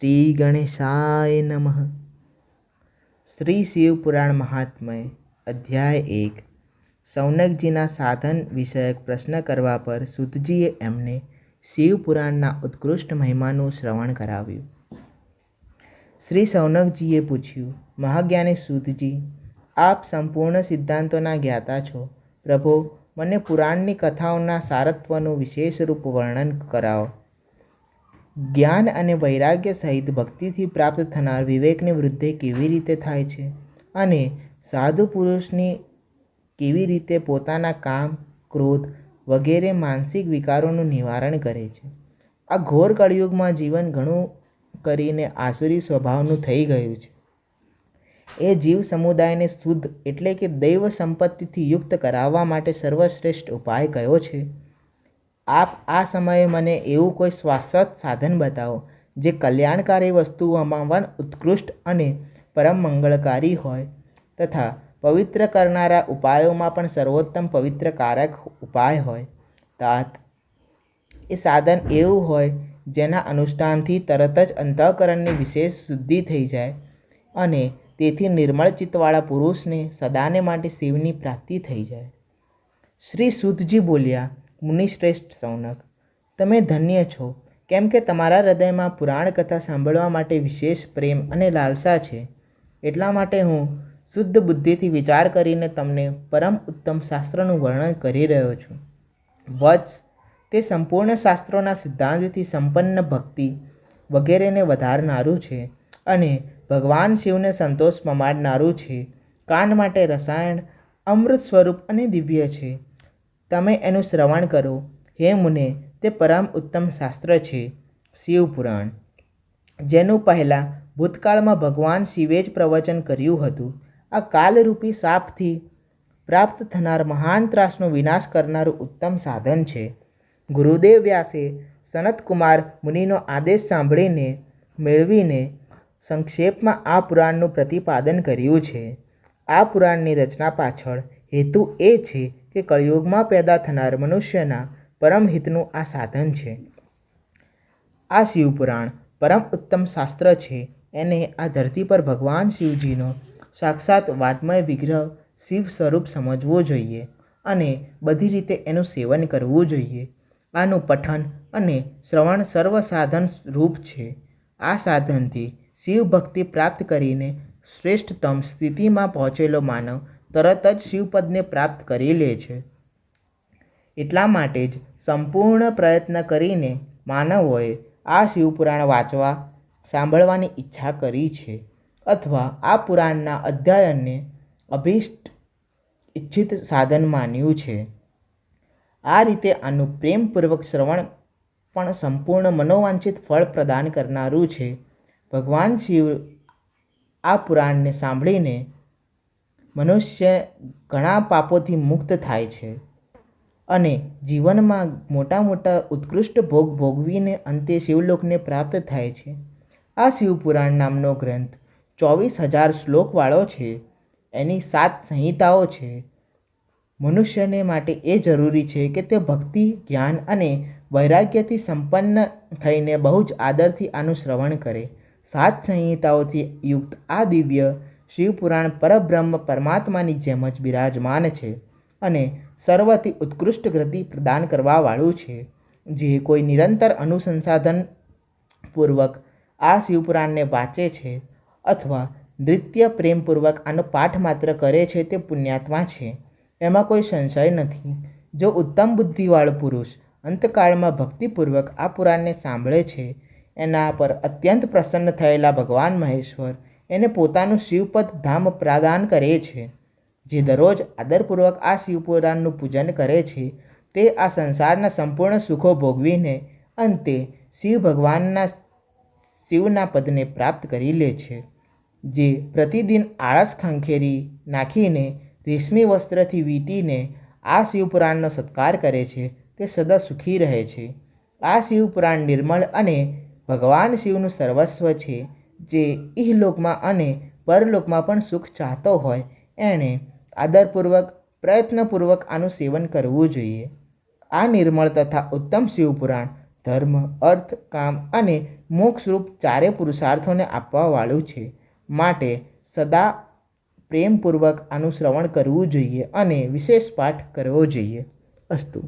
શ્રી ગણેશાય નમઃ. શ્રી શિવપુરાણ મહાત્મય અધ્યાય 1. સૌનકજીના સાધન વિષયક પ્રશ્ન કરવા પર સૂતજીએ એમને શિવપુરાણના ઉત્કૃષ્ટ મહિમાનું શ્રવણ કરાવ્યું. શ્રી સૌનકજીએ પૂછ્યું, મહાજ્ઞાની સૂતજી, આપ સંપૂર્ણ સિદ્ધાંતોના જ્ઞાતા છો. પ્રભો, મને પુરાણની કથાઓના સારત્વનું વિશેષ રૂપ વર્ણન કરાવો. જ્ઞાન અને વૈરાગ્ય સહિત ભક્તિથી પ્રાપ્ત થનાર વિવેકની વૃદ્ધિ કેવી રીતે થાય છે અને સાધુ પુરુષની કેવી રીતે પોતાના કામ, ક્રોધ વગેરે માનસિક વિકારોનું નિવારણ કરે છે. આ ઘોર કળિયુગમાં જીવન ઘણું કરીને આસુરી સ્વભાવનું થઈ ગયું છે. એ જીવ સમુદાયને શુદ્ધ એટલે કે દૈવ સંપત્તિથી યુક્ત કરાવવા માટે સર્વશ્રેષ્ઠ ઉપાય કયો છે? આપ આ સમયે મને એવું કોઈ શાશ્વત સાધન બતાવો જે કલ્યાણકારી વસ્તુઓમાં પણ ઉત્કૃષ્ટ અને પરમ મંગળકારી હોય તથા પવિત્ર કરનારા ઉપાયોમાં પણ સર્વોત્તમ પવિત્રકારક ઉપાય હોય. તાત એ સાધન એવું હોય જેના અનુષ્ઠાનથી તરત જ અંતઃકરણની વિશેષ શુદ્ધિ થઈ જાય અને તેથી નિર્મળ ચિત્તવાળા પુરુષને સદાને માટે શિવની પ્રાપ્તિ થઈ જાય. શ્રી સૂતજી બોલ્યા, મુનિશ્રેષ્ઠ સૌનક, તમે ધન્ય છો, કેમ કે તમારા હૃદયમાં પુરાણ કથા સાંભળવા માટે વિશેષ પ્રેમ અને લાલસા છે. એટલા માટે હું શુદ્ધ બુદ્ધિથી વિચાર કરીને તમને પરમ ઉત્તમ શાસ્ત્રનું વર્ણન કરી રહ્યો છું. વત્સ, તે સંપૂર્ણ શાસ્ત્રોના સિદ્ધાંતથી સંપન્ન ભક્તિ વગેરેને વધારનારું છે અને ભગવાન શિવને સંતોષ પમાડનારું છે. કાન માટે રસાયણ, અમૃત સ્વરૂપ અને દિવ્ય છે. તમે એનું શ્રવણ કરો. હે મુને, તે પરમ ઉત્તમ શાસ્ત્ર છે શિવપુરાણ, જેનું પહેલાં ભૂતકાળમાં ભગવાન શિવે જ પ્રવચન કર્યું હતું. આ કાલરૂપી શાપથી પ્રાપ્ત થનાર મહાન ત્રાસનો વિનાશ કરનારું ઉત્તમ સાધન છે. ગુરુદેવ વ્યાસે સનતકુમાર મુનિનો આદેશ સાંભળીને મેળવીને સંક્ષેપમાં આ પુરાણનું પ્રતિપાદન કર્યું છે. આ પુરાણની રચના પાછળ હેતુ એ છે કે કળિયુગમાં પેદા થનાર મનુષ્યના પરમ હિતનું આ સાધન છે. આ શિવપુરાણ પરમ ઉત્તમ શાસ્ત્ર છે. એને આ ધરતી પર ભગવાન શિવજીનો સાક્ષાત વાટમય વિગ્રહ શિવ સ્વરૂપ સમજવો જોઈએ અને બધી રીતે એનું સેવન કરવું જોઈએ. આનું પઠન અને શ્રવણ સર્વ સાધન રૂપ છે. આ સાધનથી શિવ ભક્તિ પ્રાપ્ત કરીને શ્રેષ્ઠતમ સ્થિતિમાં પહોંચેલો માનવ તરત જ શિવપદને પ્રાપ્ત કરી લે છે. એટલા માટે જ સંપૂર્ણ પ્રયત્ન કરીને માનવોએ આ શિવપુરાણ વાંચવા, સાંભળવાની ઈચ્છા કરી છે અથવા આ પુરાણના અધ્યયનને અભીષ્ટ ઇચ્છિત સાધન માન્યું છે. આ રીતે આનું પ્રેમપૂર્વક શ્રવણ પણ સંપૂર્ણ મનોવાંછિત ફળ પ્રદાન કરનારું છે. ભગવાન શિવ આ પુરાણને સાંભળીને મનુષ્ય ઘણા પાપોથી મુક્ત થાય છે અને જીવનમાં મોટા મોટા ઉત્કૃષ્ટ ભોગ ભોગવીને અંતે શિવલોકને પ્રાપ્ત થાય છે. આ શિવપુરાણ નામનો ગ્રંથ 24,000 શ્લોકવાળો છે. એની 7 સંહિતાઓ છે. મનુષ્યને માટે એ જરૂરી છે કે તે ભક્તિ, જ્ઞાન અને વૈરાગ્યથી સંપન્ન થઈને બહુ જ આદરથી આનું શ્રવણ કરે. 7 સંહિતાઓથી યુક્ત આ દિવ્ય શિવપુરાણ પરબ્રહ્મ પરમાત્માની જેમ જ બિરાજમાન છે અને સર્વથી ઉત્કૃષ્ટ ગતિ પ્રદાન કરવાવાળું છે. જે કોઈ નિરંતર અનુસંસાધન પૂર્વક આ શિવપુરાણને વાંચે છે અથવા નૃત્ય પ્રેમપૂર્વક આનો પાઠ માત્ર કરે છે તે પુણ્યાત્મા છે. એમાં કોઈ સંશય નથી. જો ઉત્તમ બુદ્ધિવાળો પુરુષ અંતકાળમાં ભક્તિપૂર્વક આ પુરાણને સાંભળે છે, એના પર અત્યંત પ્રસન્ન થયેલા ભગવાન મહેશ્વર એને પોતાનું શિવપદ ધામ પ્રદાન કરે છે. જે દરરોજ આદરપૂર્વક આ શિવપુરાણનું પૂજન કરે છે તે આ સંસારના સંપૂર્ણ સુખો ભોગવીને અંતે શિવ ભગવાનના શિવના પદને પ્રાપ્ત કરી લે છે. જે પ્રતિદિન આળસ ખંખેરી નાખીને રેશમી વસ્ત્રથી વીંટીને આ શિવપુરાણનો સત્કાર કરે છે તે સદા સુખી રહે છે. આ શિવપુરાણ નિર્મળ અને ભગવાન શિવનું સર્વસ્વ છે. જે ઇહલોકમાં અને પરલોકમાં પણ સુખ ચાહતો હોય એણે આદરપૂર્વક, પ્રયત્નપૂર્વક આનું સેવન કરવું જોઈએ. આ નિર્મળ તથા ઉત્તમ શિવપુરાણ ધર્મ, અર્થ, કામ અને મોક્ષરૂપ ચારે પુરુષાર્થોને આપવાવાળું છે. માટે સદા પ્રેમપૂર્વક આનું શ્રવણ કરવું જોઈએ અને વિશેષ પાઠ કરવો જોઈએ. અસ્તુ.